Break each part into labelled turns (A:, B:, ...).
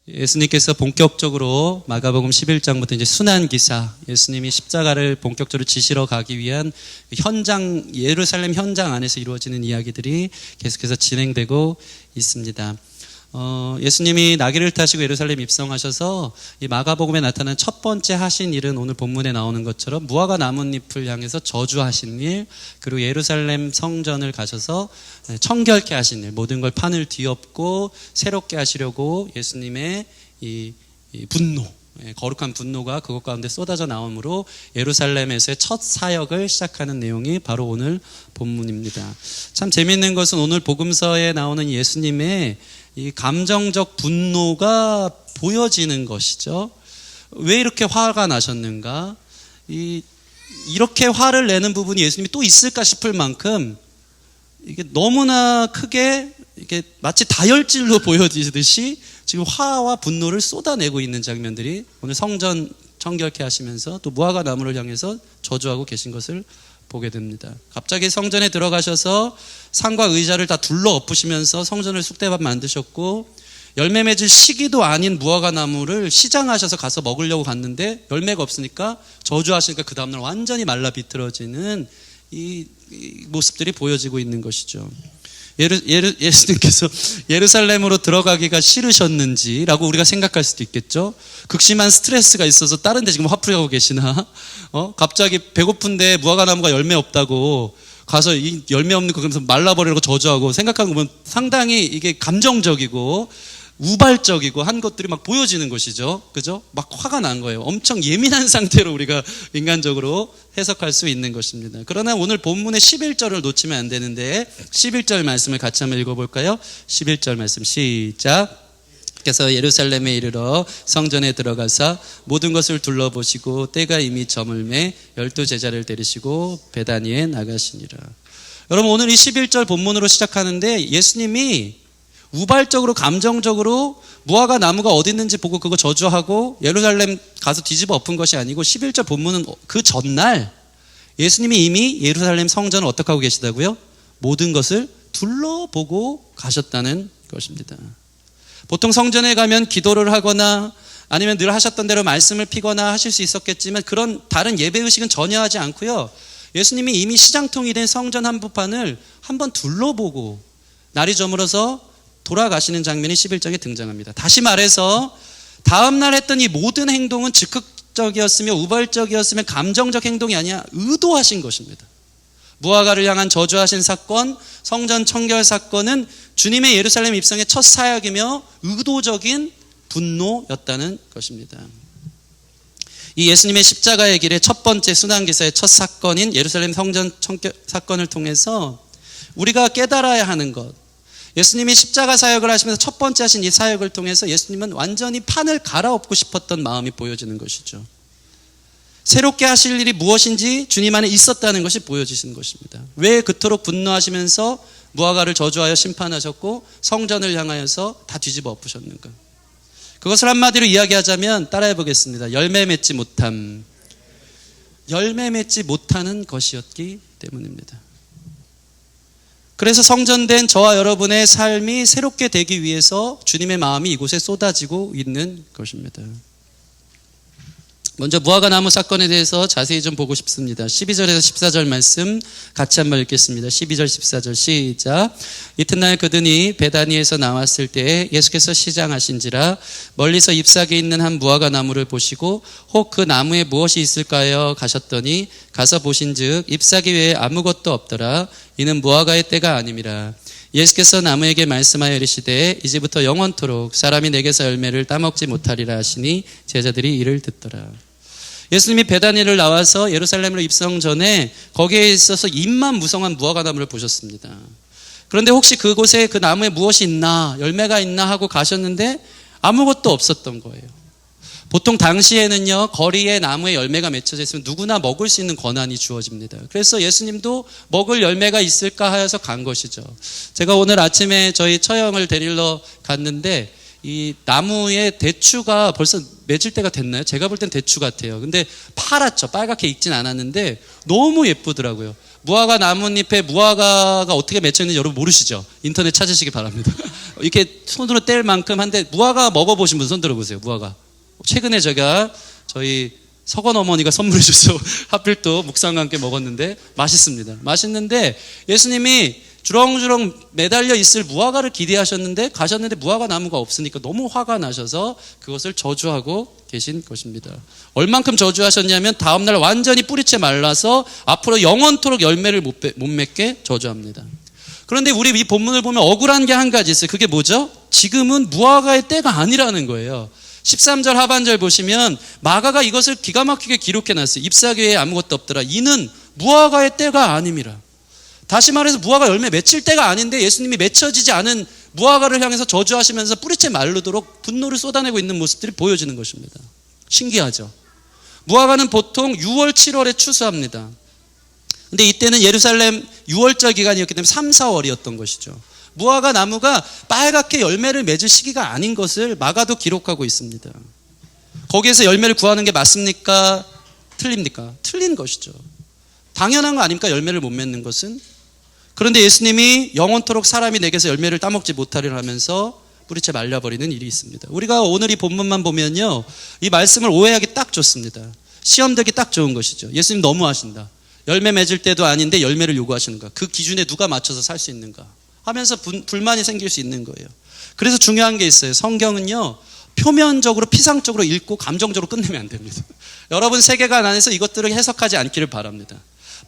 A: 예수님께서 본격적으로 마가복음 11장부터 이제 순환기사, 예수님이 십자가를 본격적으로 지시러 가기 위한 현장, 예루살렘 현장 안에서 이루어지는 이야기들이 계속해서 진행되고 있습니다. 예수님이 나귀를 타시고 예루살렘 입성하셔서 이 마가복음에 나타난 첫 번째 하신 일은 오늘 본문에 나오는 것처럼 무화과 나뭇잎을 향해서 저주하신 일, 그리고 예루살렘 성전을 가셔서 청결케 하신 일, 모든 걸 판을 뒤엎고 새롭게 하시려고 예수님의 이 분노, 거룩한 분노가 그것 가운데 쏟아져 나오므로 예루살렘에서의 첫 사역을 시작하는 내용이 바로 오늘 본문입니다. 참 재미있는 것은 오늘 복음서에 나오는 예수님의 이 감정적 분노가 보여지는 것이죠. 왜 이렇게 화가 나셨는가? 이렇게 화를 내는 부분이 예수님이 또 있을까 싶을 만큼 이게 너무나 크게 이게 마치 다혈질로 보여지듯이 지금 화와 분노를 쏟아내고 있는 장면들이 오늘 성전 청결케 하시면서 또 무화과 나무를 향해서 저주하고 계신 것을 보게 됩니다. 갑자기 성전에 들어가셔서 상과 의자를 다 둘러 엎으시면서 성전을 쑥대밭 만드셨고, 열매 맺을 시기도 아닌 무화과 나무를 시장하셔서 가서 먹으려고 갔는데 열매가 없으니까 저주하시니까 그 다음날 완전히 말라 비틀어지는 이 모습들이 보여지고 있는 것이죠. 예수님께서 예루살렘으로 들어가기가 싫으셨는지라고 우리가 생각할 수도 있겠죠. 극심한 스트레스가 있어서 다른 데 지금 화풀이하고 계시나? 갑자기 배고픈데 무화과 나무가 열매 없다고 가서 이 열매 없는 거 그러면서 말라버리려고 저주하고, 생각하는 거 보면 상당히 이게 감정적이고 우발적이고 한 것들이 막 보여지는 것이죠. 그죠? 막 화가 난 거예요. 엄청 예민한 상태로 우리가 인간적으로 해석할 수 있는 것입니다. 그러나 오늘 본문의 11절을 놓치면 안 되는데 11절 말씀을 같이 한번 읽어볼까요? 11절 말씀 시작. 그래서 예루살렘에 이르러 성전에 들어가사 모든 것을 둘러보시고 때가 이미 저물매 12제자를 데리시고 베다니에 나가시니라. 여러분, 오늘 이 11절 본문으로 시작하는데 예수님이 우발적으로 감정적으로 무화과 나무가 어디 있는지 보고 그거 저주하고 예루살렘 가서 뒤집어 엎은 것이 아니고 11절 본문은 그 전날 예수님이 이미 예루살렘 성전을 어떻게 하고 계시다고요? 모든 것을 둘러보고 가셨다는 것입니다. 보통 성전에 가면 기도를 하거나 아니면 늘 하셨던 대로 말씀을 피거나 하실 수 있었겠지만 그런 다른 예배의식은 전혀 하지 않고요, 예수님이 이미 시장통이 된 성전 한복판을 한번 둘러보고 날이 저물어서 돌아가시는 장면이 11장에 등장합니다. 다시 말해서 다음날 했던 이 모든 행동은 즉흥적이었으며 우발적이었으며 감정적 행동이 아니라 의도하신 것입니다. 무화과를 향한 저주하신 사건, 성전 청결 사건은 주님의 예루살렘 입성의 첫 사역이며 의도적인 분노였다는 것입니다. 이 예수님의 십자가의 길의 첫 번째 순환기사의 첫 사건인 예루살렘 성전 청결 사건을 통해서 우리가 깨달아야 하는 것, 예수님이 십자가 사역을 하시면서 첫 번째 하신 이 사역을 통해서 예수님은 완전히 판을 갈아엎고 싶었던 마음이 보여지는 것이죠. 새롭게 하실 일이 무엇인지 주님 안에 있었다는 것이 보여지시는 것입니다. 왜 그토록 분노하시면서 무화과를 저주하여 심판하셨고 성전을 향하여서 다 뒤집어 엎으셨는가? 그것을 한마디로 이야기하자면 따라해 보겠습니다. 열매 맺지 못함. 열매 맺지 못하는 것이었기 때문입니다. 그래서 성전된 저와 여러분의 삶이 새롭게 되기 위해서 주님의 마음이 이곳에 쏟아지고 있는 것입니다. 먼저 무화과 나무 사건에 대해서 자세히 좀 보고 싶습니다. 12절에서 14절 말씀 같이 한번 읽겠습니다. 12절 14절 시작. 이튿날 그들이 베다니에서 나왔을 때 예수께서 시장하신지라 멀리서 잎사귀 있는 한 무화과 나무를 보시고 혹 그 나무에 무엇이 있을까요? 가셨더니 가서 보신즉 잎사귀 외에 아무것도 없더라. 이는 무화과의 때가 아님이라. 예수께서 나무에게 말씀하여 이르시되 이제부터 영원토록 사람이 내게서 열매를 따먹지 못하리라 하시니 제자들이 이를 듣더라. 예수님이 베다니를 나와서 예루살렘으로 입성 전에 거기에 있어서 잎만 무성한 무화과 나무를 보셨습니다. 그런데 혹시 그곳에 그 나무에 무엇이 있나, 열매가 있나 하고 가셨는데 아무것도 없었던 거예요. 보통 당시에는요, 거리에 나무에 열매가 맺혀져 있으면 누구나 먹을 수 있는 권한이 주어집니다. 그래서 예수님도 먹을 열매가 있을까 하여서 간 것이죠. 제가 오늘 아침에 저희 처형을 데리러 갔는데 이 나무에 대추가 벌써 맺을 때가 됐나요? 제가 볼 땐 대추 같아요. 근데 파랗죠. 빨갛게 익진 않았는데 너무 예쁘더라고요. 무화과 나뭇잎에 무화과가 어떻게 맺혀 있는지 여러분 모르시죠? 인터넷 찾으시기 바랍니다. 이렇게 손으로 뗄 만큼 한데 무화과 먹어보신 분 손 들어보세요. 무화과. 최근에 제가 저희 석원 어머니가 선물해 주셔서 하필 또 묵상과 함께 먹었는데 맛있습니다. 맛있는데 예수님이 주렁주렁 매달려 있을 무화과를 기대하셨는데 가셨는데 무화과 나무가 없으니까 너무 화가 나셔서 그것을 저주하고 계신 것입니다. 얼만큼 저주하셨냐면 다음날 완전히 뿌리채 말라서 앞으로 영원토록 열매를 못 맺게 저주합니다. 그런데 우리 이 본문을 보면 억울한 게 한 가지 있어요. 그게 뭐죠? 지금은 무화과의 때가 아니라는 거예요. 13절 하반절 보시면 마가가 이것을 기가 막히게 기록해놨어요. 잎사귀에 아무것도 없더라. 이는 무화과의 때가 아님이라. 다시 말해서 무화과 열매 맺힐 때가 아닌데 예수님이 맺혀지지 않은 무화과를 향해서 저주하시면서 뿌리채 마르도록 분노를 쏟아내고 있는 모습들이 보여지는 것입니다. 신기하죠? 무화과는 보통 6월, 7월에 추수합니다. 근데 이때는 예루살렘 6월절 기간이었기 때문에 3, 4월이었던 것이죠. 무화과 나무가 빨갛게 열매를 맺을 시기가 아닌 것을 마가도 기록하고 있습니다. 거기에서 열매를 구하는 게 맞습니까? 틀립니까? 틀린 것이죠. 당연한 거 아닙니까? 열매를 못 맺는 것은. 그런데 예수님이 영원토록 사람이 내게서 열매를 따먹지 못하리라 하면서 뿌리채 말려버리는 일이 있습니다. 우리가 오늘 이 본문만 보면요, 이 말씀을 오해하기 딱 좋습니다. 시험되기 딱 좋은 것이죠. 예수님 너무하신다. 열매 맺을 때도 아닌데 열매를 요구하시는가? 그 기준에 누가 맞춰서 살 수 있는가? 하면서 불만이 생길 수 있는 거예요. 그래서 중요한 게 있어요. 성경은요, 표면적으로 피상적으로 읽고 감정적으로 끝내면 안 됩니다. 여러분 세계관 안에서 이것들을 해석하지 않기를 바랍니다.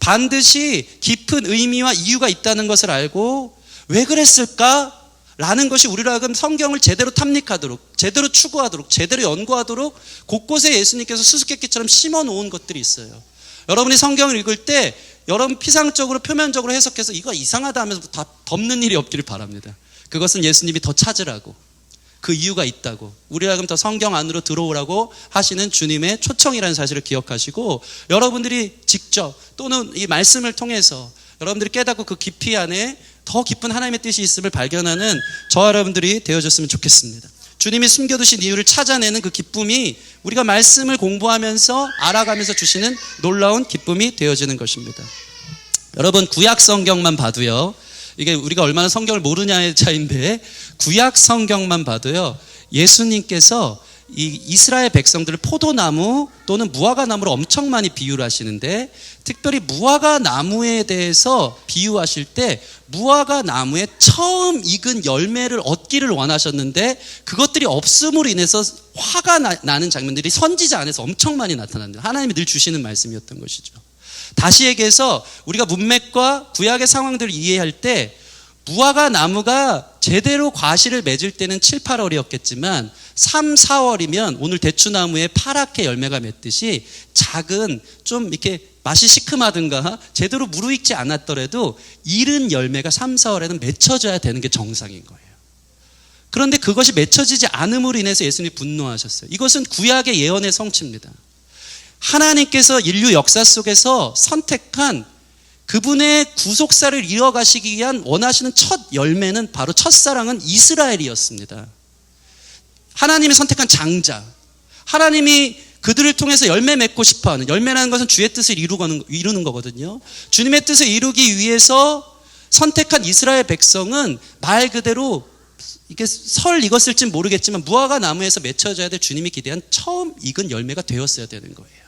A: 반드시 깊은 의미와 이유가 있다는 것을 알고 왜 그랬을까? 라는 것이 우리로 하여금 성경을 제대로 탐닉하도록, 제대로 추구하도록, 제대로 연구하도록 곳곳에 예수님께서 수수께끼처럼 심어놓은 것들이 있어요. 여러분이 성경을 읽을 때 여러분 피상적으로 표면적으로 해석해서 이거 이상하다 하면서 다 덮는 일이 없기를 바랍니다. 그것은 예수님이 더 찾으라고, 그 이유가 있다고, 우리라 하여금 더 성경 안으로 들어오라고 하시는 주님의 초청이라는 사실을 기억하시고, 여러분들이 직접 또는 이 말씀을 통해서 여러분들이 깨닫고 그 깊이 안에 더 깊은 하나님의 뜻이 있음을 발견하는 저와 여러분들이 되어줬으면 좋겠습니다. 주님이 숨겨두신 이유를 찾아내는 그 기쁨이 우리가 말씀을 공부하면서 알아가면서 주시는 놀라운 기쁨이 되어지는 것입니다. 여러분 구약 성경만 봐도요, 이게 우리가 얼마나 성경을 모르냐의 차이인데, 구약 성경만 봐도요, 예수님께서 이 이스라엘 백성들을 포도나무 또는 무화과 나무로 엄청 많이 비유를 하시는데, 특별히 무화과 나무에 대해서 비유하실 때 무화과 나무에 처음 익은 열매를 얻기를 원하셨는데 그것들이 없음으로 인해서 화가 나는 장면들이 선지자 안에서 엄청 많이 나타납니다. 하나님이 늘 주시는 말씀이었던 것이죠. 다시 얘기해서 우리가 문맥과 구약의 상황들을 이해할 때 무화과 나무가 제대로 과실을 맺을 때는 7, 8월이었겠지만 3, 4월이면 오늘 대추나무에 파랗게 열매가 맺듯이 작은 좀 이렇게 맛이 시큼하든가 제대로 무르익지 않았더라도 이른 열매가 3, 4월에는 맺혀져야 되는 게 정상인 거예요. 그런데 그것이 맺혀지지 않음으로 인해서 예수님이 분노하셨어요. 이것은 구약의 예언의 성취입니다. 하나님께서 인류 역사 속에서 선택한 그분의 구속사를 이어가시기 위한 원하시는 첫 열매는 바로 첫사랑은 이스라엘이었습니다. 하나님이 선택한 장자, 하나님이 그들을 통해서 열매 맺고 싶어하는, 열매라는 것은 주의 뜻을 이루는 거거든요. 주님의 뜻을 이루기 위해서 선택한 이스라엘 백성은 말 그대로 이게 설 익었을진 모르겠지만 무화과 나무에서 맺혀져야 될 주님이 기대한 처음 익은 열매가 되었어야 되는 거예요.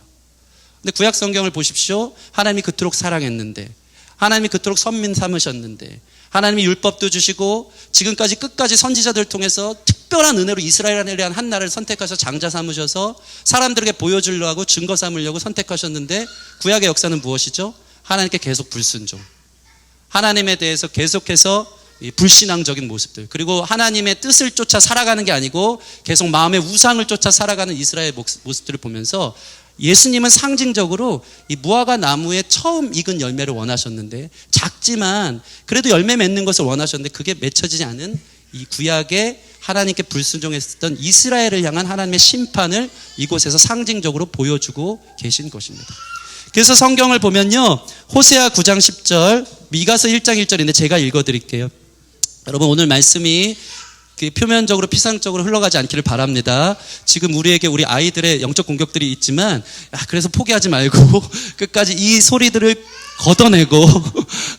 A: 근데 구약 성경을 보십시오. 하나님이 그토록 사랑했는데, 하나님이 그토록 선민 삼으셨는데, 하나님이 율법도 주시고 지금까지 끝까지 선지자들을 통해서 특별한 은혜로 이스라엘에 대한 한 나라를 선택하셔서 장자 삼으셔서 사람들에게 보여주려고 증거 삼으려고 선택하셨는데, 구약의 역사는 무엇이죠? 하나님께 계속 불순종, 하나님에 대해서 계속해서 불신앙적인 모습들, 그리고 하나님의 뜻을 쫓아 살아가는 게 아니고 계속 마음의 우상을 쫓아 살아가는 이스라엘 모습들을 보면서 예수님은 상징적으로 이 무화과 나무에 처음 익은 열매를 원하셨는데, 작지만 그래도 열매 맺는 것을 원하셨는데 그게 맺혀지지 않은 이 구약의 하나님께 불순종했었던 이스라엘을 향한 하나님의 심판을 이곳에서 상징적으로 보여주고 계신 것입니다. 그래서 성경을 보면요, 호세아 9장 10절, 미가서 1장 1절인데 제가 읽어드릴게요. 여러분 오늘 말씀이 표면적으로 피상적으로 흘러가지 않기를 바랍니다. 지금 우리에게 우리 아이들의 영적 공격들이 있지만 그래서 포기하지 말고 끝까지 이 소리들을 걷어내고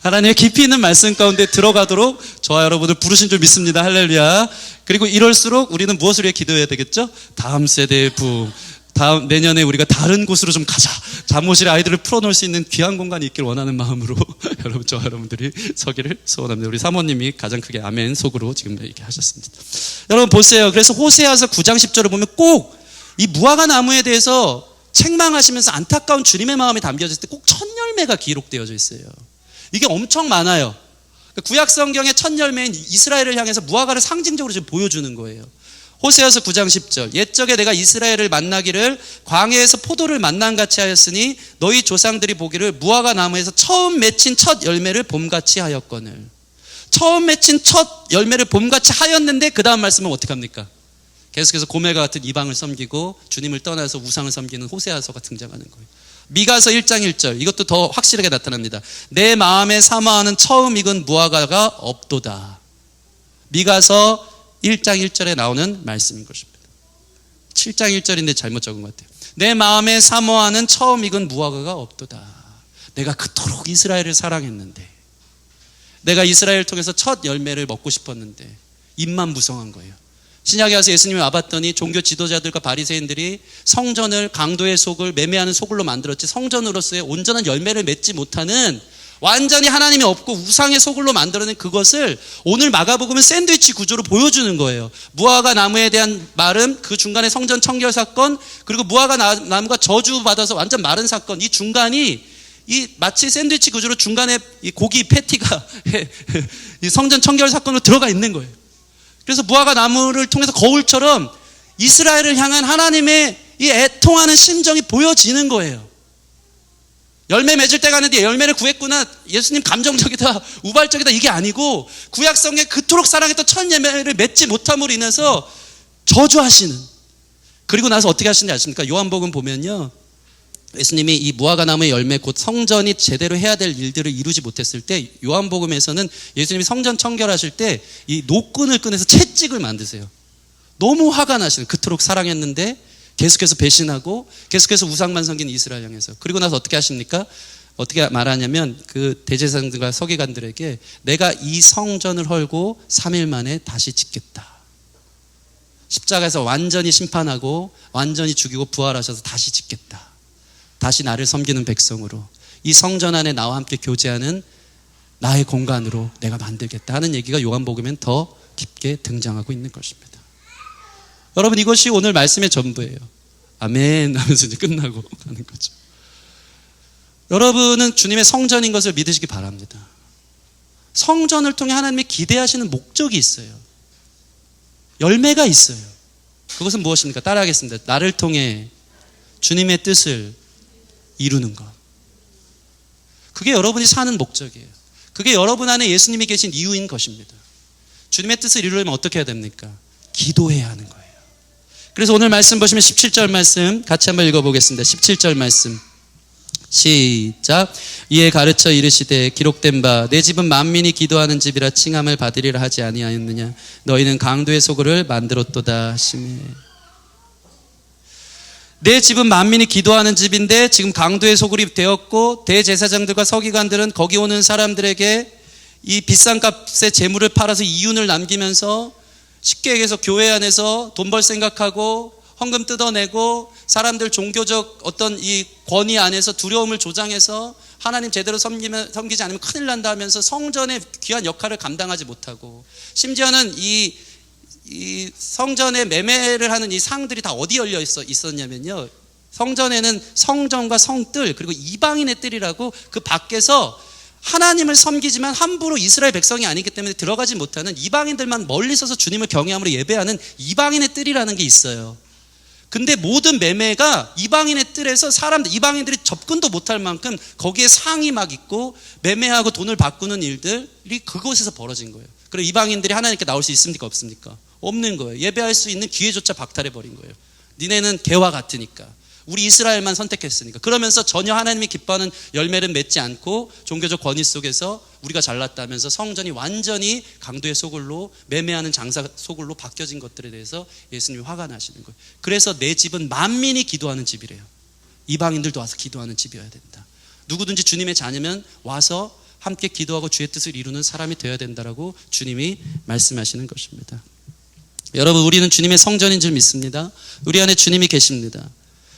A: 하나님의 깊이 있는 말씀 가운데 들어가도록 저와 여러분을 부르신 줄 믿습니다. 할렐루야. 그리고 이럴수록 우리는 무엇을 위해 기도해야 되겠죠? 다음 세대의 부흥, 내년에 우리가 다른 곳으로 좀 가자. 잠옷실에 아이들을 풀어놓을 수 있는 귀한 공간이 있길 원하는 마음으로 여러분, 저와 여러분들이 서기를 소원합니다. 우리 사모님이 가장 크게 아멘 속으로 지금 얘기하셨습니다. 여러분 보세요. 그래서 호세아서 9장 10절을 보면 꼭 이 무화과 나무에 대해서 책망하시면서 안타까운 주님의 마음이 담겨졌을 때 꼭 첫 열매가 기록되어져 있어요. 이게 엄청 많아요. 구약 성경의 첫 열매인 이스라엘을 향해서 무화과를 상징적으로 지금 보여주는 거예요. 호세아서 9장 10절 옛적에 내가 이스라엘을 만나기를 광야에서 포도를 만남같이 하였으니 너희 조상들이 보기를 무화과 나무에서 처음 맺힌 첫 열매를 봄같이 하였거늘. 처음 맺힌 첫 열매를 봄같이 하였는데 그 다음 말씀은 어떻게 합니까? 계속해서 고멜과 같은 이방을 섬기고 주님을 떠나서 우상을 섬기는 호세아서가 등장하는 거예요. 미가서 1장 1절 이것도 더 확실하게 나타납니다. 내 마음에 사모하는 처음 익은 무화과가 없도다. 미가서 1장 1절에 나오는 말씀인 것입니다. 7장 1절인데 잘못 적은 것 같아요. 내 마음에 사모하는 처음 익은 무화과가 없도다. 내가 그토록 이스라엘을 사랑했는데, 내가 이스라엘을 통해서 첫 열매를 먹고 싶었는데 입만 무성한 거예요. 신약에 와서 예수님이 와봤더니 종교 지도자들과 바리새인들이 성전을 강도의 속을 매매하는 소굴로 만들었지 성전으로서의 온전한 열매를 맺지 못하는 완전히 하나님이 없고 우상의 소굴로 만들어낸 그것을 오늘 마가복음은 샌드위치 구조로 보여주는 거예요. 무화과 나무에 대한 말은 그 중간에 성전 청결 사건, 그리고 무화과 나무가 저주받아서 완전 마른 사건, 이 중간이 이 마치 샌드위치 구조로 중간에 이 고기 패티가 이 성전 청결 사건으로 들어가 있는 거예요. 그래서 무화과 나무를 통해서 거울처럼 이스라엘을 향한 하나님의 이 애통하는 심정이 보여지는 거예요. 열매 맺을 때가 있는데 열매를 구했구나, 예수님 감정적이다, 우발적이다, 이게 아니고 구약성에 그토록 사랑했던 첫 열매를 맺지 못함으로 인해서 저주하시는. 그리고 나서 어떻게 하시는지 아십니까? 요한복음 보면요, 예수님이 이 무화과 나무의 열매, 곧 성전이 제대로 해야 될 일들을 이루지 못했을 때 요한복음에서는 예수님이 성전 청결하실 때 이 노끈을 꺼내서 채찍을 만드세요. 너무 화가 나시는, 그토록 사랑했는데 계속해서 배신하고 계속해서 우상만 섬기는 이스라엘 향해서. 그리고 나서 어떻게 하십니까? 어떻게 말하냐면 그 대제사장들과 서기관들에게 내가 이 성전을 헐고 3일 만에 다시 짓겠다. 십자가에서 완전히 심판하고 완전히 죽이고 부활하셔서 다시 짓겠다. 다시 나를 섬기는 백성으로, 이 성전 안에 나와 함께 교제하는 나의 공간으로 내가 만들겠다 하는 얘기가 요한복음엔 더 깊게 등장하고 있는 것입니다. 여러분, 이것이 오늘 말씀의 전부예요. 아멘 하면서 이제 끝나고 가는 거죠. 여러분은 주님의 성전인 것을 믿으시기 바랍니다. 성전을 통해 하나님이 기대하시는 목적이 있어요. 열매가 있어요. 그것은 무엇입니까? 따라하겠습니다. 나를 통해 주님의 뜻을 이루는 것. 그게 여러분이 사는 목적이에요. 그게 여러분 안에 예수님이 계신 이유인 것입니다. 주님의 뜻을 이루려면 어떻게 해야 됩니까? 기도해야 하는 거예요. 그래서 오늘 말씀 보시면 17절 말씀 같이 한번 읽어보겠습니다. 17절 말씀 시작. 이에 가르쳐 이르시되 기록된 바 내 집은 만민이 기도하는 집이라 칭함을 받으리라 하지 아니하였느냐. 너희는 강도의 소굴을 만들었도다 하시매. 내 집은 만민이 기도하는 집인데 지금 강도의 소굴이 되었고, 대제사장들과 서기관들은 거기 오는 사람들에게 이 비싼 값의 재물을 팔아서 이윤을 남기면서 쉽게 얘기해서 교회 안에서 돈 벌 생각하고 헌금 뜯어내고 사람들 종교적 어떤 이 권위 안에서 두려움을 조장해서 하나님 제대로 섬기지 않으면 큰일 난다 하면서 성전의 귀한 역할을 감당하지 못하고, 심지어는 이 성전에 매매를 하는 이 상들이 다 어디 열려 있었냐면요, 성전에는 성전과 성뜰 그리고 이방인의 뜰이라고 그 밖에서 하나님을 섬기지만 함부로 이스라엘 백성이 아니기 때문에 들어가지 못하는 이방인들만 멀리 서서 주님을 경외함으로 예배하는 이방인의 뜰이라는 게 있어요. 근데 모든 매매가 이방인의 뜰에서 이방인들이 접근도 못할 만큼 거기에 상이 막 있고 매매하고 돈을 바꾸는 일들이 그곳에서 벌어진 거예요. 그리고 이방인들이 하나님께 나올 수 있습니까? 없습니까? 없는 거예요. 예배할 수 있는 기회조차 박탈해버린 거예요. 니네는 개와 같으니까. 우리 이스라엘만 선택했으니까. 그러면서 전혀 하나님이 기뻐하는 열매를 맺지 않고 종교적 권위 속에서 우리가 잘났다면서 성전이 완전히 강도의 소굴로, 매매하는 장사 소굴로 바뀌어진 것들에 대해서 예수님이 화가 나시는 거예요. 그래서 내 집은 만민이 기도하는 집이래요. 이방인들도 와서 기도하는 집이어야 된다. 누구든지 주님의 자녀면 와서 함께 기도하고 주의 뜻을 이루는 사람이 되어야 된다라고 주님이 말씀하시는 것입니다. 여러분, 우리는 주님의 성전인 줄 믿습니다. 우리 안에 주님이 계십니다.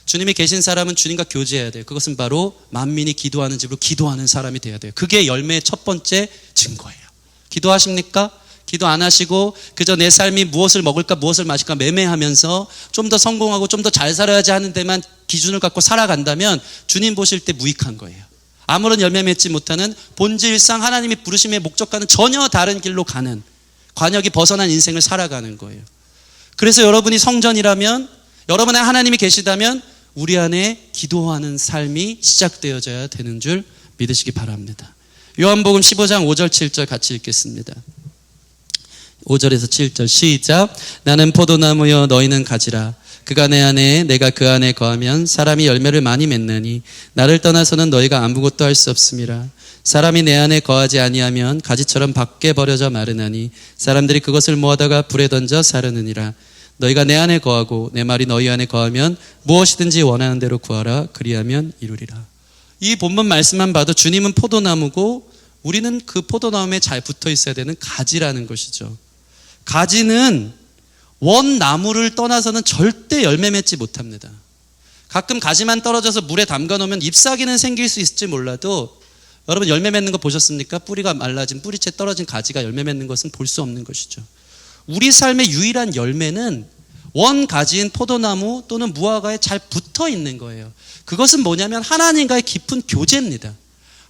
A: 주님이 계신 사람은 주님과 교제해야 돼요. 그것은 바로 만민이 기도하는 집으로 기도하는 사람이 돼야 돼요. 그게 열매의 첫 번째 증거예요. 기도하십니까? 기도 안 하시고 그저 내 삶이 무엇을 먹을까 무엇을 마실까 매매하면서 좀 더 성공하고 좀 더 잘 살아야지 하는 데만 기준을 갖고 살아간다면 주님 보실 때 무익한 거예요. 아무런 열매 맺지 못하는 본질상 하나님이 부르심의 목적과는 전혀 다른 길로 가는, 관역이 벗어난 인생을 살아가는 거예요. 그래서 여러분이 성전이라면, 여러분 안에 하나님이 계시다면 우리 안에 기도하는 삶이 시작되어져야 되는 줄 믿으시기 바랍니다. 요한복음 15장 5절 7절 같이 읽겠습니다. 5절에서 7절 시작. 나는 포도나무여 너희는 가지라. 그가 내 안에 내가 그 안에 거하면 사람이 열매를 많이 맺나니 나를 떠나서는 너희가 아무것도 할 수 없음이라. 사람이 내 안에 거하지 아니하면 가지처럼 밖에 버려져 마르나니 사람들이 그것을 모아다가 불에 던져 사르느니라. 너희가 내 안에 거하고 내 말이 너희 안에 거하면 무엇이든지 원하는 대로 구하라. 그리하면 이루리라. 이 본문 말씀만 봐도 주님은 포도나무고 우리는 그 포도나무에 잘 붙어 있어야 되는 가지라는 것이죠. 가지는 원나무를 떠나서는 절대 열매 맺지 못합니다. 가끔 가지만 떨어져서 물에 담가 놓으면 잎사귀는 생길 수 있을지 몰라도 여러분 열매 맺는 거 보셨습니까? 뿌리가 말라진 뿌리채 떨어진 가지가 열매 맺는 것은 볼 수 없는 것이죠. 우리 삶의 유일한 열매는 원가지인 포도나무 또는 무화과에 잘 붙어 있는 거예요. 그것은 뭐냐면 하나님과의 깊은 교제입니다.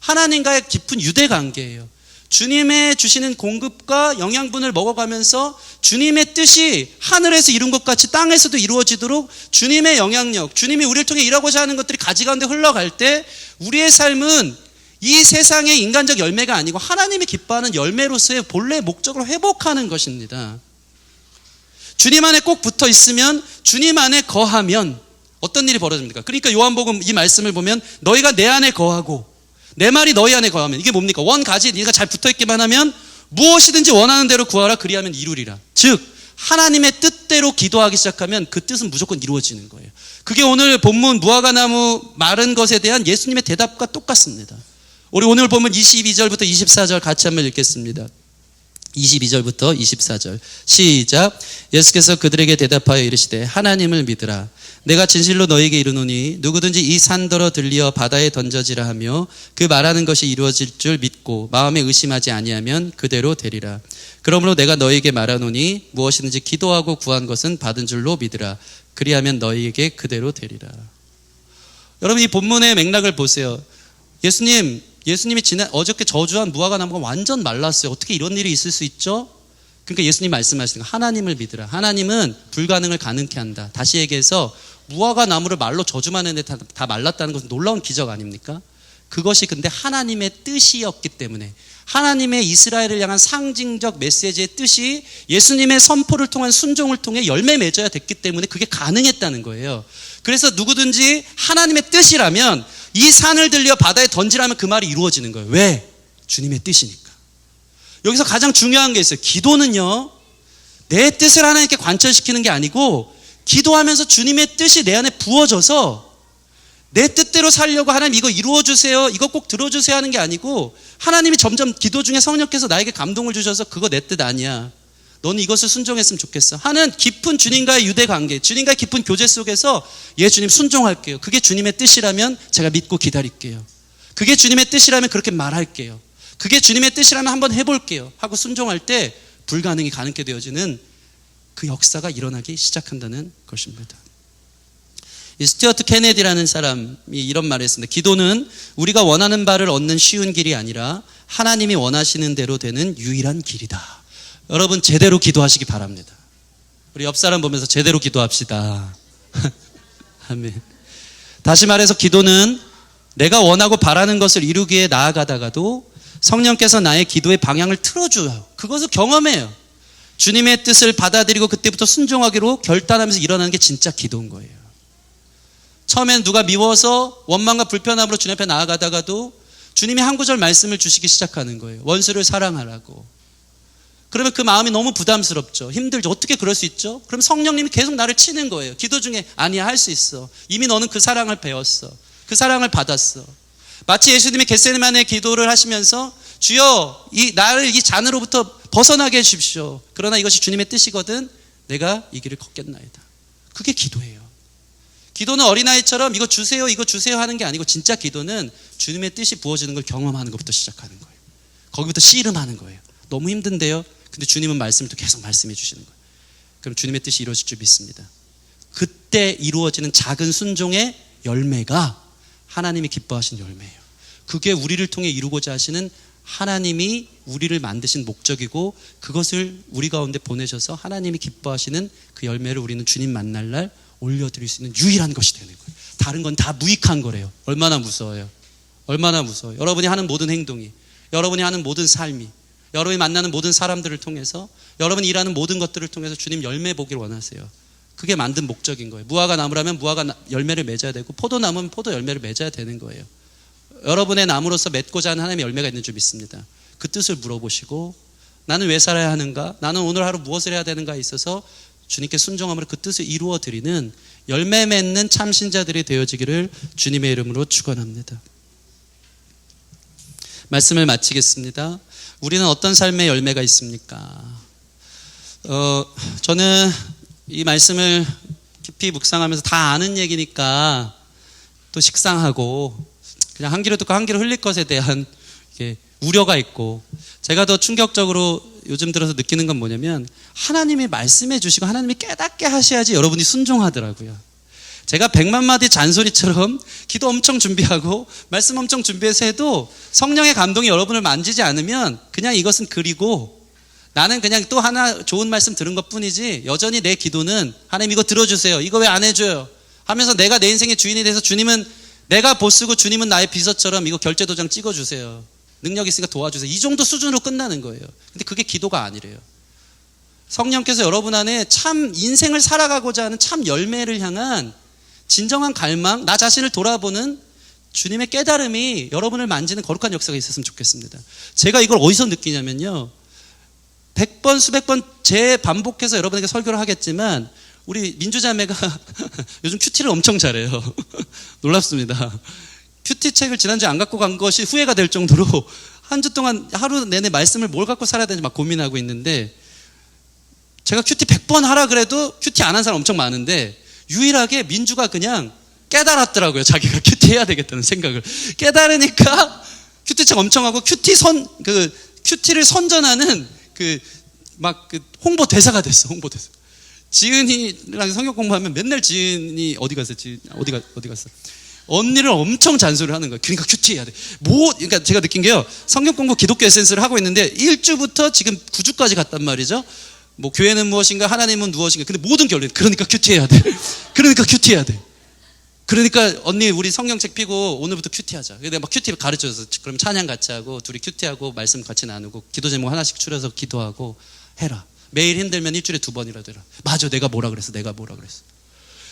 A: 하나님과의 깊은 유대관계예요. 주님의 주시는 공급과 영양분을 먹어가면서 주님의 뜻이 하늘에서 이룬 것 같이 땅에서도 이루어지도록 주님의 영향력, 주님이 우리를 통해 일하고자 하는 것들이 가지 가운데 흘러갈 때 우리의 삶은 이 세상의 인간적 열매가 아니고 하나님이 기뻐하는 열매로서의 본래 목적을 회복하는 것입니다. 주님 안에 꼭 붙어 있으면, 주님 안에 거하면 어떤 일이 벌어집니까? 그러니까 요한복음 이 말씀을 보면 너희가 내 안에 거하고 내 말이 너희 안에 거하면, 이게 뭡니까? 원가지 네가 잘 붙어 있기만 하면 무엇이든지 원하는 대로 구하라. 그리하면 이루리라. 즉 하나님의 뜻대로 기도하기 시작하면 그 뜻은 무조건 이루어지는 거예요. 그게 오늘 본문 무화과나무 마른 것에 대한 예수님의 대답과 똑같습니다. 우리 오늘 보면 22절부터 24절 같이 한번 읽겠습니다. 22절부터 24절 시작. 예수께서 그들에게 대답하여 이르시되 하나님을 믿으라. 내가 진실로 너희에게 이르노니 누구든지 이 산더러 들리어 바다에 던져지라 하며 그 말하는 것이 이루어질 줄 믿고 마음에 의심하지 아니하면 그대로 되리라. 그러므로 내가 너희에게 말하노니 무엇이든지 기도하고 구한 것은 받은 줄로 믿으라. 그리하면 너희에게 그대로 되리라. 여러분, 이 본문의 맥락을 보세요. 예수님이 어저께 저주한 무화과 나무가 완전 말랐어요. 어떻게 이런 일이 있을 수 있죠? 그러니까 예수님 말씀하시는 거, 하나님을 믿으라. 하나님은 불가능을 가능케 한다. 다시 얘기해서 무화과 나무를 말로 저주만 했는데 다 말랐다는 것은 놀라운 기적 아닙니까? 그것이 근데 하나님의 뜻이었기 때문에, 하나님의 이스라엘을 향한 상징적 메시지의 뜻이 예수님의 선포를 통한 순종을 통해 열매 맺어야 됐기 때문에 그게 가능했다는 거예요. 그래서 누구든지 하나님의 뜻이라면 이 산을 들려 바다에 던지라면 그 말이 이루어지는 거예요. 왜? 주님의 뜻이니까. 여기서 가장 중요한 게 있어요. 기도는요, 내 뜻을 하나님께 관철시키는 게 아니고 기도하면서 주님의 뜻이 내 안에 부어져서 내 뜻대로 살려고 하나님 이거 이루어주세요, 이거 꼭 들어주세요 하는 게 아니고, 하나님이 점점 기도 중에 성령께서 나에게 감동을 주셔서 그거 내 뜻 아니야, 너는 이것을 순종했으면 좋겠어 하는 깊은 주님과의 유대관계, 주님과의 깊은 교제 속에서 예 주님 순종할게요, 그게 주님의 뜻이라면 제가 믿고 기다릴게요, 그게 주님의 뜻이라면 그렇게 말할게요, 그게 주님의 뜻이라면 한번 해볼게요 하고 순종할 때 불가능이 가능케 되어지는 그 역사가 일어나기 시작한다는 것입니다. 이 스튜어트 케네디라는 사람이 이런 말을 했습니다. 기도는 우리가 원하는 바를 얻는 쉬운 길이 아니라 하나님이 원하시는 대로 되는 유일한 길이다. 여러분, 제대로 기도하시기 바랍니다. 우리 옆 사람 보면서 제대로 기도합시다. 아멘. 다시 말해서 기도는 내가 원하고 바라는 것을 이루기에 나아가다가도 성령께서 나의 기도의 방향을 틀어줘요. 그것을 경험해요. 주님의 뜻을 받아들이고 그때부터 순종하기로 결단하면서 일어나는 게 진짜 기도인 거예요. 처음엔 누가 미워서 원망과 불편함으로 주님 앞에 나아가다가도 주님이 한 구절 말씀을 주시기 시작하는 거예요. 원수를 사랑하라고. 그러면 그 마음이 너무 부담스럽죠. 힘들죠. 어떻게 그럴 수 있죠? 그럼 성령님이 계속 나를 치는 거예요. 기도 중에 아니야, 할 수 있어. 이미 너는 그 사랑을 배웠어. 그 사랑을 받았어. 마치 예수님이 겟세마네 기도를 하시면서 주여 나를 이 잔으로부터 벗어나게 해주십시오. 그러나 이것이 주님의 뜻이거든 내가 이 길을 걷겠나이다. 그게 기도예요. 기도는 어린아이처럼 이거 주세요 하는 게 아니고 진짜 기도는 주님의 뜻이 부어지는 걸 경험하는 것부터 시작하는 거예요. 거기부터 씨름하는 거예요. 너무 힘든데요. 근데 주님은 말씀을 또 계속 말씀해 주시는 거예요. 그럼 주님의 뜻이 이루어질 줄 믿습니다. 그때 이루어지는 작은 순종의 열매가 하나님이 기뻐하신 열매예요. 그게 우리를 통해 이루고자 하시는 하나님이 우리를 만드신 목적이고 그것을 우리 가운데 보내셔서 하나님이 기뻐하시는 그 열매를 우리는 주님 만날 날 올려드릴 수 있는 유일한 것이 되는 거예요. 다른 건 다 무익한 거래요. 얼마나 무서워요. 얼마나 무서워요. 여러분이 하는 모든 행동이, 여러분이 하는 모든 삶이, 여러분이 만나는 모든 사람들을 통해서, 여러분이 일하는 모든 것들을 통해서 주님 열매 보기를 원하세요. 그게 만든 목적인 거예요. 무화과 나무라면 무화과 열매를 맺어야 되고 포도나무는 포도 열매를 맺어야 되는 거예요. 여러분의 나무로서 맺고자 하는 하나님의 열매가 있는 줄 믿습니다. 그 뜻을 물어보시고 나는 왜 살아야 하는가? 나는 오늘 하루 무엇을 해야 되는가에 있어서 주님께 순종함으로 그 뜻을 이루어드리는 열매 맺는 참신자들이 되어지기를 주님의 이름으로 축원합니다. 말씀을 마치겠습니다. 우리는 어떤 삶의 열매가 있습니까? 저는 이 말씀을 깊이 묵상하면서 다 아는 얘기니까 또 식상하고 그냥 한 귀로 듣고 한 귀로 흘릴 것에 대한 우려가 있고, 제가 더 충격적으로 요즘 들어서 느끼는 건 뭐냐면 하나님이 말씀해 주시고 하나님이 깨닫게 하셔야지 여러분이 순종하더라고요. 제가 100만 마디 잔소리처럼 기도 엄청 준비하고 말씀 엄청 준비해서 해도 성령의 감동이 여러분을 만지지 않으면 그냥 이것은 그리고 나는 그냥 또 하나 좋은 말씀 들은 것 뿐이지, 여전히 내 기도는 하나님 이거 들어주세요, 이거 왜 안 해줘요 하면서 내가 내 인생의 주인이 돼서 주님은 내가 보스고 주님은 나의 비서처럼 이거 결제 도장 찍어주세요, 능력 있으니까 도와주세요, 이 정도 수준으로 끝나는 거예요. 근데 그게 기도가 아니래요. 성령께서 여러분 안에 참 인생을 살아가고자 하는 참 열매를 향한 진정한 갈망, 나 자신을 돌아보는 주님의 깨달음이 여러분을 만지는 거룩한 역사가 있었으면 좋겠습니다. 제가 이걸 어디서 느끼냐면요, 100번 수백 번 재반복해서 여러분에게 설교를 하겠지만 우리 민주자매가 요즘 큐티를 엄청 잘해요. 놀랍습니다. 큐티 책을 지난주에 안 갖고 간 것이 후회가 될 정도로 한 주 동안 하루 내내 말씀을 뭘 갖고 살아야 되는지 막 고민하고 있는데, 제가 큐티 100번 하라 그래도 큐티 안 한 사람 엄청 많은데 유일하게 민주가 그냥 깨달았더라고요. 자기가 큐티 해야 되겠다는 생각을 깨달으니까 큐티책 엄청 하고 큐티를 선전하는 홍보 대사가 됐어. 홍보 대사. 지은이랑 성경 공부하면 맨날 지은이 어디 갔어? 어디 갔어? 언니를 엄청 잔소리를 하는 거예요. 그러니까 큐티 해야 돼. 그러니까 제가 느낀 게요, 성경 공부 기독교 에센스를 하고 있는데 1주부터 지금 9주까지 갔단 말이죠. 뭐 교회는 무엇인가, 하나님은 무엇인가. 근데 모든 결론 그러니까 큐티해야 돼. 그러니까 큐티해야 돼. 그러니까 언니 우리 성경책 피고 오늘부터 큐티하자. 내가 막 큐티 가르쳐줘서 그럼 찬양 같이 하고 둘이 큐티하고 말씀 같이 나누고 기도 제목 하나씩 추려서 기도하고 해라. 매일 힘들면 일주일에 2번이라도 해라. 맞아, 내가 뭐라 그랬어.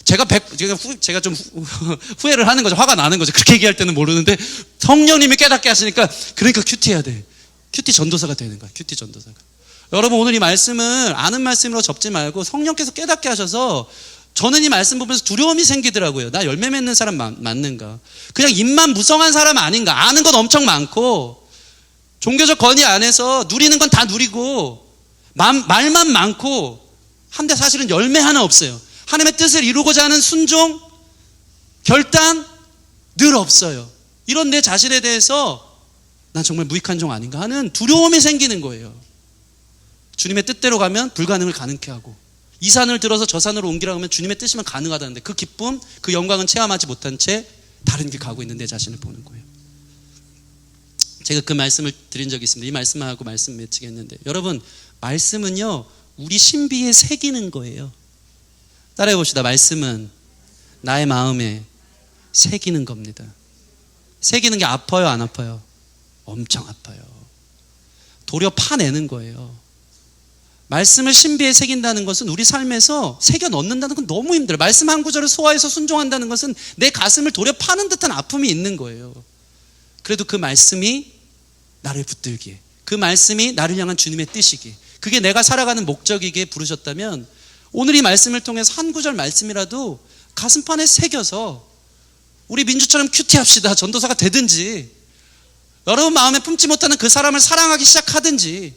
A: 제가 좀 후회를 하는 거죠. 화가 나는 거죠. 그렇게 얘기할 때는 모르는데 성령님이 깨닫게 하시니까 그러니까 큐티해야 돼. 큐티 전도사가 되는 거야. 큐티 전도사가. 여러분 오늘 이 말씀을 아는 말씀으로 접지 말고 성령께서 깨닫게 하셔서, 저는 이 말씀 보면서 두려움이 생기더라고요. 나 열매 맺는 사람 맞는가? 그냥 입만 무성한 사람 아닌가? 아는 건 엄청 많고 종교적 권위 안에서 누리는 건 다 누리고 말만 많고 한데 사실은 열매 하나 없어요. 하나님의 뜻을 이루고자 하는 순종, 결단 늘 없어요. 이런 내 자신에 대해서 난 정말 무익한 종 아닌가 하는 두려움이 생기는 거예요. 주님의 뜻대로 가면 불가능을 가능케 하고, 이 산을 들어서 저 산으로 옮기라고 하면 주님의 뜻이면 가능하다는데 그 기쁨, 그 영광은 체험하지 못한 채 다른 길 가고 있는 내 자신을 보는 거예요. 제가 그 말씀을 드린 적이 있습니다. 이 말씀만 하고 말씀 맺히겠는데, 여러분 말씀은요 우리 신비에 새기는 거예요. 따라해 봅시다. 말씀은 나의 마음에 새기는 겁니다. 새기는 게 아파요, 안 아파요? 엄청 아파요. 도려 파내는 거예요. 말씀을 신비에 새긴다는 것은 우리 삶에서 새겨 넣는다는 건 너무 힘들어요. 말씀 한 구절을 소화해서 순종한다는 것은 내 가슴을 도려 파는 듯한 아픔이 있는 거예요. 그래도 그 말씀이 나를 붙들기에, 그 말씀이 나를 향한 주님의 뜻이기에, 그게 내가 살아가는 목적이기에 부르셨다면 오늘 이 말씀을 통해서 한 구절 말씀이라도 가슴판에 새겨서 우리 민주처럼 큐티합시다, 전도사가 되든지, 여러분 마음에 품지 못하는 그 사람을 사랑하기 시작하든지,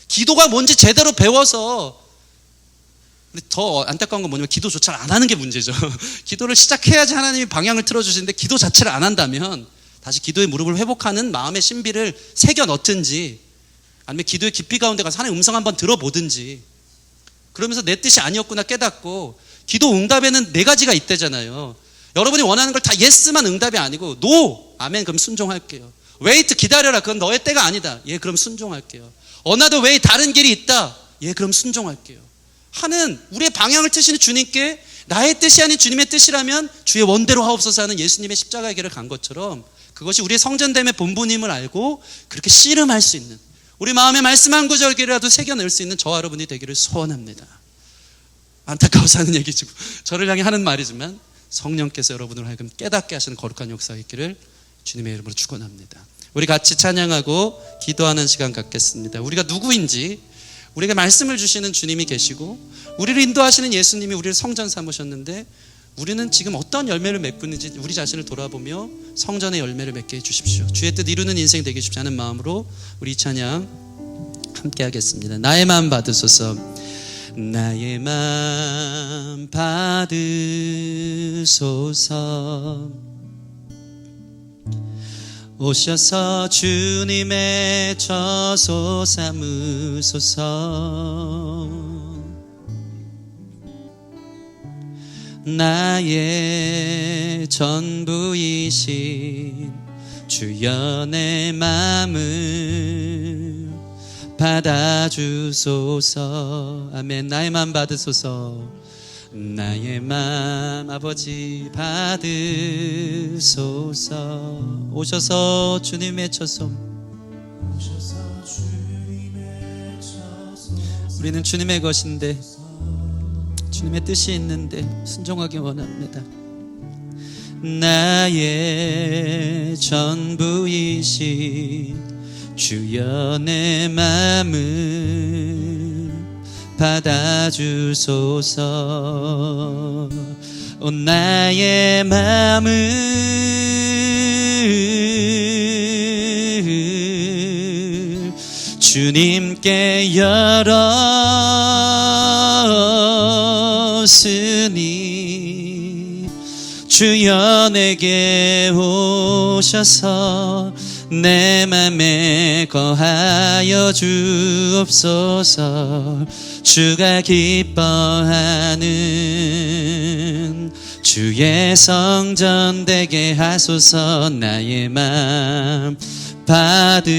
A: 기도가 뭔지 제대로 배워서, 더 안타까운 건 뭐냐면 기도조차 안 하는 게 문제죠. 기도를 시작해야지 하나님이 방향을 틀어주시는데 기도 자체를 안 한다면 다시 기도의 무릎을 회복하는 마음의 신비를 새겨 넣든지, 아니면 기도의 깊이 가운데 가서 하나님의 음성 한번 들어보든지, 그러면서 내 뜻이 아니었구나 깨닫고, 기도 응답에는 4가지가 있대잖아요. 여러분이 원하는 걸 다 예스만 응답이 아니고 노, 아멘, 그럼 순종할게요. 웨이트, 기다려라, 그건 너의 때가 아니다, 예, 그럼 순종할게요. 어나더 웨이, 다른 길이 있다, 예, 그럼 순종할게요 하는 우리의 방향을 트시는 주님께 나의 뜻이 아닌 주님의 뜻이라면 주의 원대로 하옵소서 하는 예수님의 십자가의 길을 간 것처럼, 그것이 우리의 성전됨의 본분임을 알고 그렇게 씨름할 수 있는, 우리 마음에 말씀 한 구절이라도 새겨낼 수 있는 저와 여러분이 되기를 소원합니다. 안타까워서 하는 얘기죠. 저를 향해 하는 말이지만 성령께서 여러분을 하여금 깨닫게 하시는 거룩한 역사가 있기를 주님의 이름으로 축원합니다. 우리 같이 찬양하고 기도하는 시간 갖겠습니다. 우리가 누구인지, 우리에게 말씀을 주시는 주님이 계시고 우리를 인도하시는 예수님이 우리를 성전 삼으셨는데, 우리는 지금 어떤 열매를 맺고 있는지 우리 자신을 돌아보며 성전의 열매를 맺게 해주십시오. 주의 뜻 이루는 인생 되게 해주십시오 하는 마음으로 우리 찬양 함께 하겠습니다. 나의 마음 받으소서. 나의 마음 받으소서. 오셔서 주님의 처소 삼으소서. 나의 전부이신 주여 내 마음을 받아주소서. 아멘. 나의 마음 받으소서. 나의 마음 아버지 받으소서. 오셔서 주님의 처소. 우리는 주님의 것인데, 주님의 뜻이 있는데 순종하기 원합니다. 나의 전부이신 주여 내 마음을 받아주소서. 나의 마음을 주님께 열었으니 주여 내게 오셔서 내 맘에 거하여 주옵소서. 주가 기뻐하는 주의 성전 되게 하소서. 나의 맘 받으소서.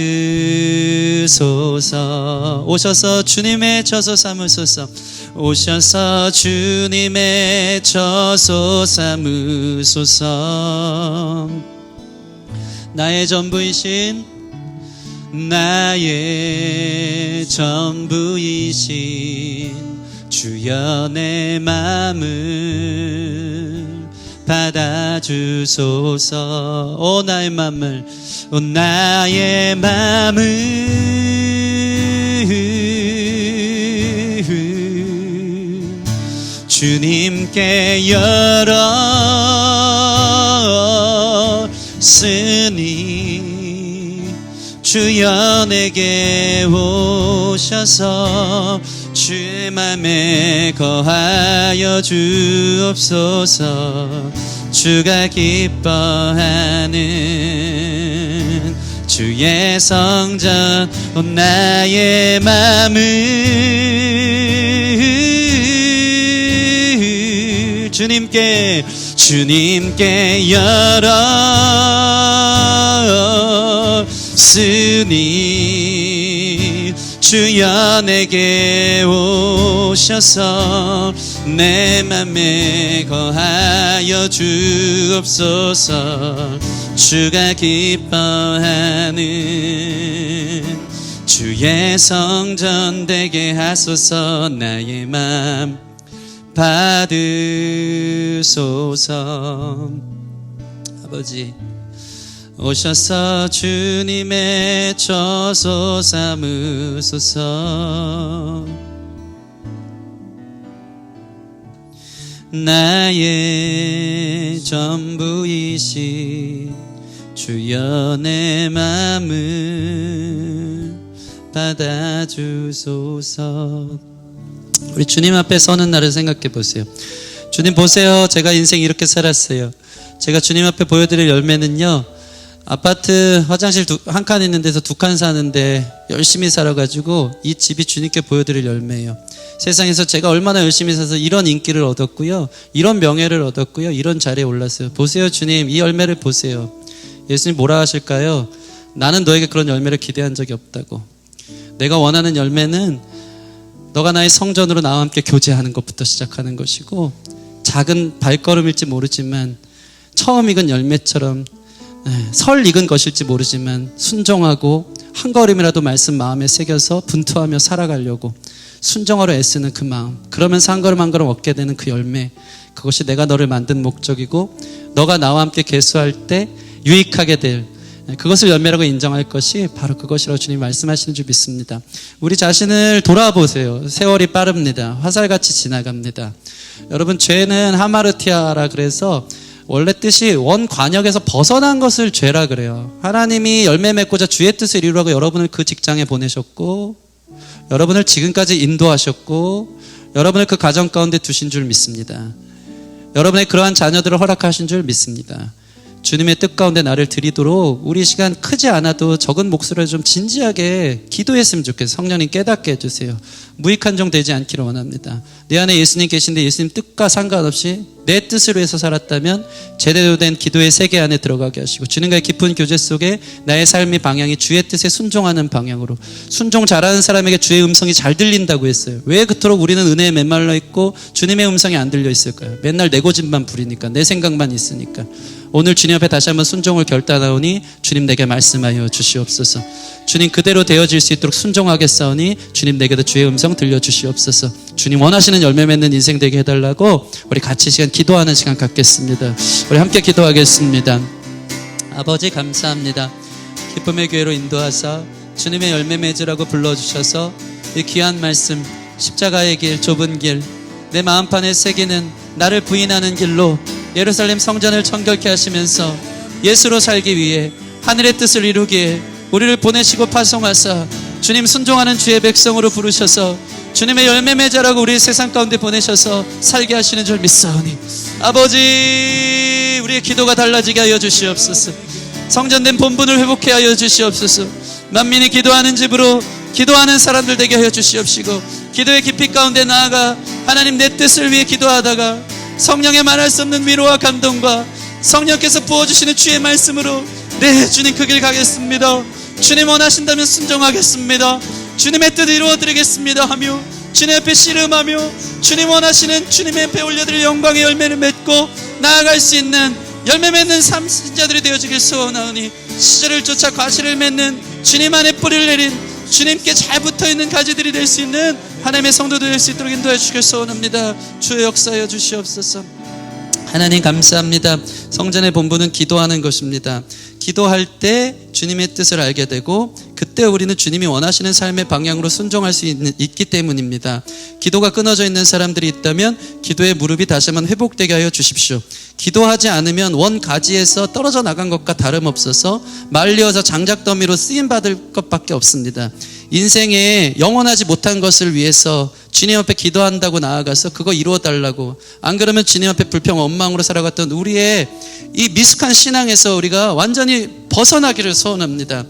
A: 오셔서 주님의 처소 삼으소서. 오셔서 주님의 처소 삼으소서. 나의 전부이신, 나의 전부이신 주여 내 마음을 받아주소서. 오 나의 마음을, 오 나의 마음을 주님께 열었으니 주여 내게 오셔서 주의 맘에 거하여 주옵소서. 주가 기뻐하는 주의 성전 나의 맘을 주님께 열었으니 주여 내게 오셔서 내 맘에 거하여 주옵소서. 주가 기뻐하는 주의 성전 되게 하소서. 나의 맘 받으소서. 아버지 오셔서 주님의 처소 삼으소서. 나의 전부이시 주여 내 맘을 받아주소서. 우리 주님 앞에 서는 날을 생각해 보세요. 주님 보세요. 제가 인생 이렇게 살았어요. 제가 주님 앞에 보여드릴 열매는요, 아파트 화장실 한 칸 있는 데서 2칸 사는데 열심히 살아가지고 이 집이 주님께 보여드릴 열매예요. 세상에서 제가 얼마나 열심히 살아서 이런 인기를 얻었고요, 이런 명예를 얻었고요, 이런 자리에 올랐어요. 보세요 주님, 이 열매를 보세요. 예수님 뭐라 하실까요? 나는 너에게 그런 열매를 기대한 적이 없다고. 내가 원하는 열매는 너가 나의 성전으로 나와 함께 교제하는 것부터 시작하는 것이고, 작은 발걸음일지 모르지만 처음 익은 열매처럼 설 익은 것일지 모르지만 순종하고 한 걸음이라도 말씀 마음에 새겨서 분투하며 살아가려고 순종하러 애쓰는 그 마음, 그러면서 한 걸음 한 걸음 얻게 되는 그 열매, 그것이 내가 너를 만든 목적이고 너가 나와 함께 계수할 때 유익하게 될, 그것을 열매라고 인정할 것이 바로 그것이라고 주님이 말씀하시는 줄 믿습니다. 우리 자신을 돌아보세요. 세월이 빠릅니다. 화살같이 지나갑니다. 여러분, 죄는 하마르티아라 그래서 원래 뜻이 원관역에서 벗어난 것을 죄라 그래요. 하나님이 열매 맺고자 주의 뜻을 이루라고 여러분을 그 직장에 보내셨고, 여러분을 지금까지 인도하셨고, 여러분을 그 가정 가운데 두신 줄 믿습니다. 여러분의 그러한 자녀들을 허락하신 줄 믿습니다. 주님의 뜻 가운데 나를 드리도록 우리 시간 크지 않아도 적은 목소리로 좀 진지하게 기도했으면 좋겠어요. 성령님 깨닫게 해주세요. 무익한종 되지 않기를 원합니다. 내 안에 예수님 계신데 예수님 뜻과 상관없이 내 뜻으로 해서 살았다면 제대로 된 기도의 세계 안에 들어가게 하시고, 주님과의 깊은 교제 속에 나의 삶의 방향이 주의 뜻에 순종하는 방향으로, 순종 잘하는 사람에게 주의 음성이 잘 들린다고 했어요. 왜 그토록 우리는 은혜에 메말라 있고 주님의 음성이 안 들려 있을까요? 맨날 내 고집만 부리니까, 내 생각만 있으니까. 오늘 주님 앞에 다시 한번 순종을 결단하오니 주님 내게 말씀하여 주시옵소서. 주님 그대로 되어질 수 있도록 순종하겠사오니 주님 내게도 주의 음성 들려주시옵소서. 주님 원하시는 열매 맺는 인생 되게 해달라고 우리 같이 시간 기도하는 시간 갖겠습니다. 우리 함께 기도하겠습니다. 아버지 감사합니다. 기쁨의 교회로 인도하사 주님의 열매 맺으라고 불러주셔서 이 귀한 말씀, 십자가의 길, 좁은 길, 내 마음판에 새기는 나를 부인하는 길로 예루살렘 성전을 청결케 하시면서 예수로 살기 위해 하늘의 뜻을 이루기에 우리를 보내시고 파송하사 주님 순종하는 주의 백성으로 부르셔서 주님의 열매 맺으라고 우리 세상 가운데 보내셔서 살게 하시는 줄 믿사오니, 아버지 우리의 기도가 달라지게 하여 주시옵소서. 성전된 본분을 회복해 하여 주시옵소서. 만민이 기도하는 집으로 기도하는 사람들 되게 하여 주시옵시고, 기도의 깊이 가운데 나아가 하나님 내 뜻을 위해 기도하다가 성령의 말할 수 없는 위로와 감동과 성령께서 부어주시는 주의 말씀으로 네 주님 그 길 가겠습니다. 주님 원하신다면 순종하겠습니다. 주님의 뜻 이루어드리겠습니다 하며 주님 앞에 씨름하며 주님 원하시는 주님의 앞에 올려드릴 영광의 열매를 맺고 나아갈 수 있는 열매 맺는 삼신자들이 되어지길 소원하오니, 시절을 쫓아 과실을 맺는 주님 안에 뿌리를 내린 주님께 잘 붙어있는 가지들이 될 수 있는 하나님의 성도들 될 수 있도록 인도해 주길 소원합니다. 주의 역사하여 주시옵소서. 하나님 감사합니다. 성전의 본분은 기도하는 것입니다. 기도할 때 주님의 뜻을 알게 되고 그때 우리는 주님이 원하시는 삶의 방향으로 순종할 수 있기 때문입니다. 기도가 끊어져 있는 사람들이 있다면 기도의 무릎이 다시 한번 회복되게 하여 주십시오. 기도하지 않으면 원 가지에서 떨어져 나간 것과 다름없어서 말리어서 장작더미로 쓰임받을 것밖에 없습니다. 인생에 영원하지 못한 것을 위해서 주님 앞에 기도한다고 나아가서 그거 이루어달라고, 안 그러면 주님 앞에 불평 원망으로 살아갔던 우리의 이 미숙한 신앙에서 우리가 완전히 벗어나기를 소원합니다.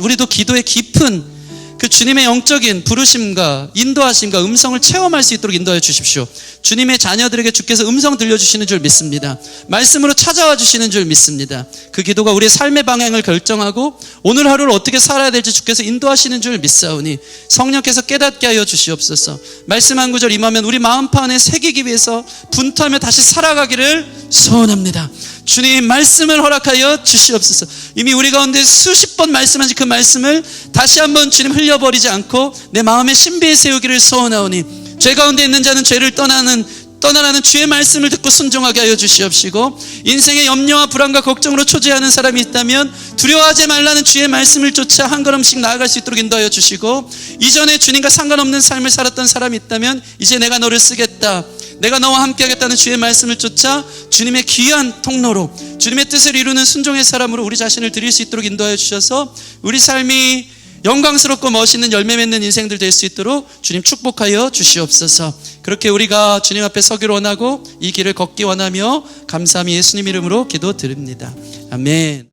A: 우리도 기도의 깊은 그 주님의 영적인 부르심과 인도하심과 음성을 체험할 수 있도록 인도해 주십시오. 주님의 자녀들에게 주께서 음성 들려주시는 줄 믿습니다. 말씀으로 찾아와 주시는 줄 믿습니다. 그 기도가 우리의 삶의 방향을 결정하고 오늘 하루를 어떻게 살아야 될지 주께서 인도하시는 줄 믿사오니 성령께서 깨닫게 하여 주시옵소서. 말씀 한 구절 임하면 우리 마음판에 새기기 위해서 분투하며 다시 살아가기를 소원합니다. 주님 말씀을 허락하여 주시옵소서. 이미 우리 가운데 수십 번 말씀하신 그 말씀을 다시 한번 주님 흘려버리지 않고 내 마음에 신비에 세우기를 소원하오니 죄 가운데 있는 자는 죄를 떠나라는 주의 말씀을 듣고 순종하게 하여 주시옵시고, 인생의 염려와 불안과 걱정으로 초제하는 사람이 있다면 두려워하지 말라는 주의 말씀을 쫓아 한 걸음씩 나아갈 수 있도록 인도하여 주시고, 이전에 주님과 상관없는 삶을 살았던 사람이 있다면 이제 내가 너를 쓰겠다, 내가 너와 함께 하겠다는 주의 말씀을 쫓아 주님의 귀한 통로로 주님의 뜻을 이루는 순종의 사람으로 우리 자신을 드릴 수 있도록 인도하여 주셔서 우리 삶이 영광스럽고 멋있는 열매 맺는 인생들 될 수 있도록 주님 축복하여 주시옵소서. 그렇게 우리가 주님 앞에 서기를 원하고 이 길을 걷기 원하며 감사함이 예수님 이름으로 기도드립니다. 아멘.